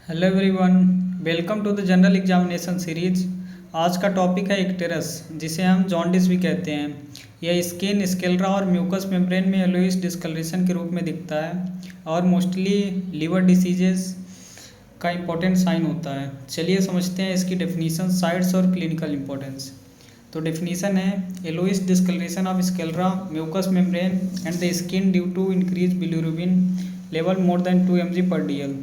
Hello everyone, welcome to the general examination series. आज का topic है इक्टेरस, जिसे हम जॉन्डिस भी कहते हैं। यह स्किन, स्क्लेरा और म्यूकस मेम्ब्रेन में येलोइश डिस्कलरेशन के रूप में दिखता है और मोस्टली लिवर डिसीजेस का इम्पोर्टेंट साइन होता है। चलिए समझते हैं इसकी डेफिनीशन, साइट्स और क्लिनिकल इंपॉर्टेंस। तो डेफिनीशन है yellowish discoloration of sclera, mucous membrane and the skin due to increase bilirubin level more than 2 mg/dl।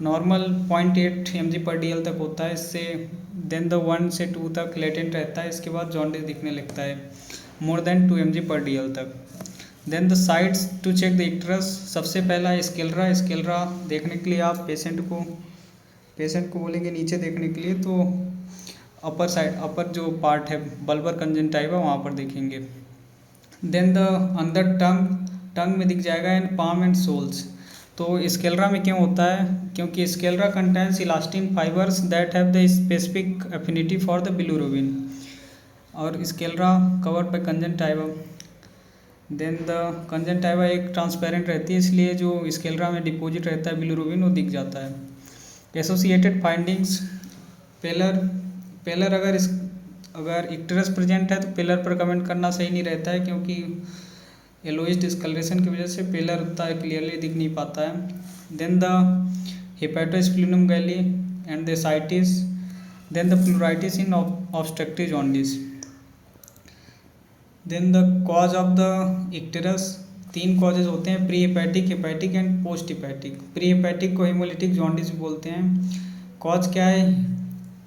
Normal 0.8 mg/dl तक होता है, इससे देन द 1 से 2 तक लेटेंट रहता है। इसके बाद जॉन्डिस दिखने लगता है मोर देन 2 mg/dl तक। Then the sites to check the icterus. सबसे पहला है स्क्लेरा। स्क्लेरा देखने के लिए आप पेशेंट को बोलेंगे नीचे देखने के लिए, तो अपर साइड, अपर जो पार्ट है बल्बर कंजंक्टिवा, वहाँ पर देखेंगे। देन द अंदर टंग में दिख जाएगा, एंड पाम एंड सोल्स। तो स्क्लेरा में क्यों होता है? क्योंकि sclera contains elastin fibers that have the specific affinity for the bilirubin, और sclera cover by conjunctiva. Then the conjunctiva एक ट्रांसपेरेंट रहती है, इसलिए जो स्क्लेरा में डिपॉजिट रहता है बिलिरुबिन, वो दिख जाता है। एसोसिएटेड फाइंडिंग्स, पेलर अगर इक्टेरस प्रेजेंट है तो पेलर पर कमेंट करना सही नहीं रहता है, क्योंकि येलोइश डिस्कलरेशन की वजह से पेलर उतना क्लियरली दिख नहीं पाता है। Then the hepatosplenomegaly and the ascites. Then the pleuritis in obstructive jaundice. Then the cause of the icterus, 3 causes होते हैं, pre hepatic, hepatic and post hepatic. Pre hepatic को हीमोलिटिक जॉन्डिस बोलते हैं। कॉज क्या है?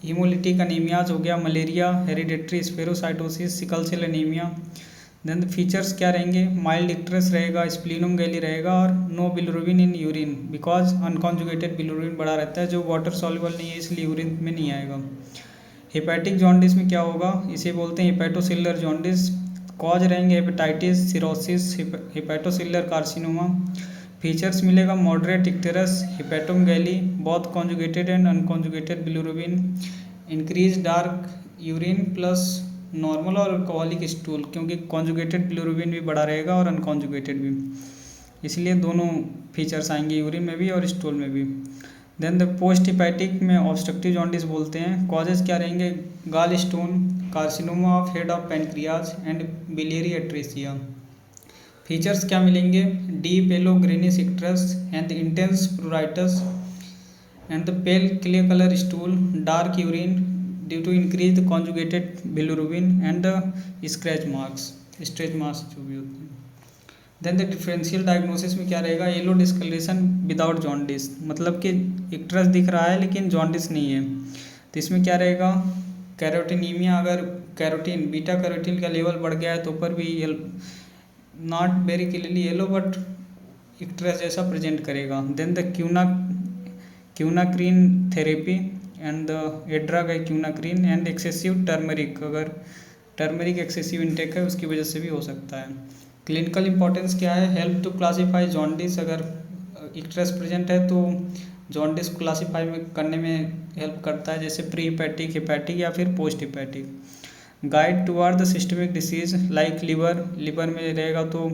हीमोलिटिक अनीमियाज हो गया, malaria, hereditary spherocytosis, sickle cell anemia. Then features क्या रहेंगे? माइल्ड इक्टेरस रहेगा, स्प्लीनोमेगाली रहेगा, और no bilirubin in urine because unconjugated bilirubin बड़ा रहता है, जो वाटर सॉल्युबल नहीं है, इसलिए यूरिन में नहीं आएगा। हेपेटिक जॉन्डिस में क्या होगा? इसे बोलते हैं हेपेटोसेलुलर जॉन्डिस। कॉज रहेंगे hepatitis, cirrhosis, hepatocellular carcinoma. Features मिलेगा moderate icterus, hepatomegaly, both conjugated and unconjugated bilirubin, increase dark urine plus normal और अल्कोहलिक स्टूल, क्योंकि कॉन्जुगेटेड बिलिरुबिन भी बड़ा रहेगा और अनकॉन्जुगेटेड भी, इसलिए दोनों फीचर्स आएंगे यूरिन में भी और स्टूल में भी। देन द पोस्ट हिपैटिक में ऑब्स्ट्रक्टिव जॉन्डिस बोलते हैं। कॉजेज क्या रहेंगे? Gallstone, carcinoma of head of pancreas and biliary atresia. Features क्या मिलेंगे? Deep yellow greenish icterus and intense pruritus and the pale clear colour stool, dark urine due to increase the conjugated bilirubin and the stretch marks जो भी होते हैं। Then the differential diagnosis में क्या रहेगा? Yellow discolouration without jaundice, मतलब कि icterus दिख रहा है लेकिन जॉन्डिस नहीं है, तो इसमें क्या रहेगा? कैरोटीनीमिया, अगर कैरोटीन, बीटा कैरोटीन का लेवल बढ़ गया है तो ऊपर भी not very clearly yellow but icterus जैसा प्रेजेंट करेगा। Then the quinacrine therapy and the a drug है क्यूनाक्रीन, एंड एक्सेसिव टर्मरिक, अगर टर्मरिक एक्सेसिव इंटेक है उसकी वजह से भी हो सकता है। क्लिनिकल इंपॉर्टेंस क्या है? हेल्प टू क्लासीफाई जॉन्डिस, अगर इक्टेरस प्रेजेंट है तो जॉन्डिस को क्लासीफाई करने में हेल्प करता है, जैसे प्री हिपैटिक, हिपैटिक या फिर post hepatic. Guide toward the systemic disease like liver में रहेगा, तो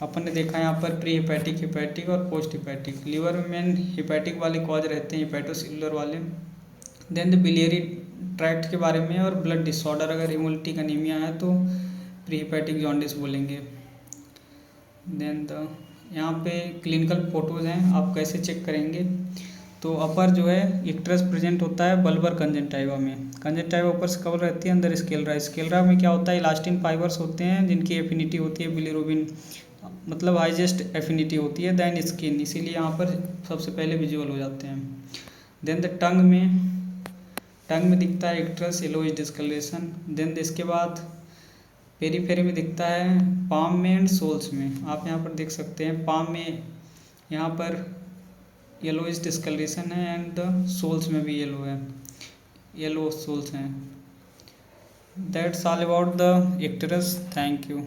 अपन ने देखा यहाँ पर प्री हिपैटिक, हिपैटिक और पोस्ट हिपैटिक। लिवर में मेन हिपैटिक वाले कॉज रहते हैं, हिपैटोसेलुलर वाले। देन द बिलियरी ट्रैक्ट के बारे में, और ब्लड डिसऑर्डर, अगर हीमोलिटिक अनीमिया है तो प्री हिपैटिक जॉन्डिस बोलेंगे। देन द यहाँ पे क्लिनिकल फोटोज़ हैं, आप कैसे चेक करेंगे? तो अपर जो है इक्टेरस प्रेजेंट होता है बल्बर कंजंक्टिवा में, कंजंक्टिवा ऊपर से कवर रहती है, अंदर स्क्लेरा में क्या होता है? इलास्टिन फाइबर्स होते हैं जिनकी एफिनिटी होती है बिलिरुबिन, मतलब हाईएस्ट एफिनिटी होती है देन स्किन, इसीलिए यहाँ पर सबसे पहले विजुअल हो जाते हैं। देन द टंग में दिखता है इक्टेरस, येलोइश डिस्कलरेशन। देन इसके बाद पेरीफेरी में दिखता है, पाम में एंड सोल्स में। आप यहाँ पर देख सकते हैं पाम में यहाँ पर येलोइश डिस्कलरेशन है, एंड द सोल्स में भी येलो सोल्स हैं। That's all about the icterus. Thank you.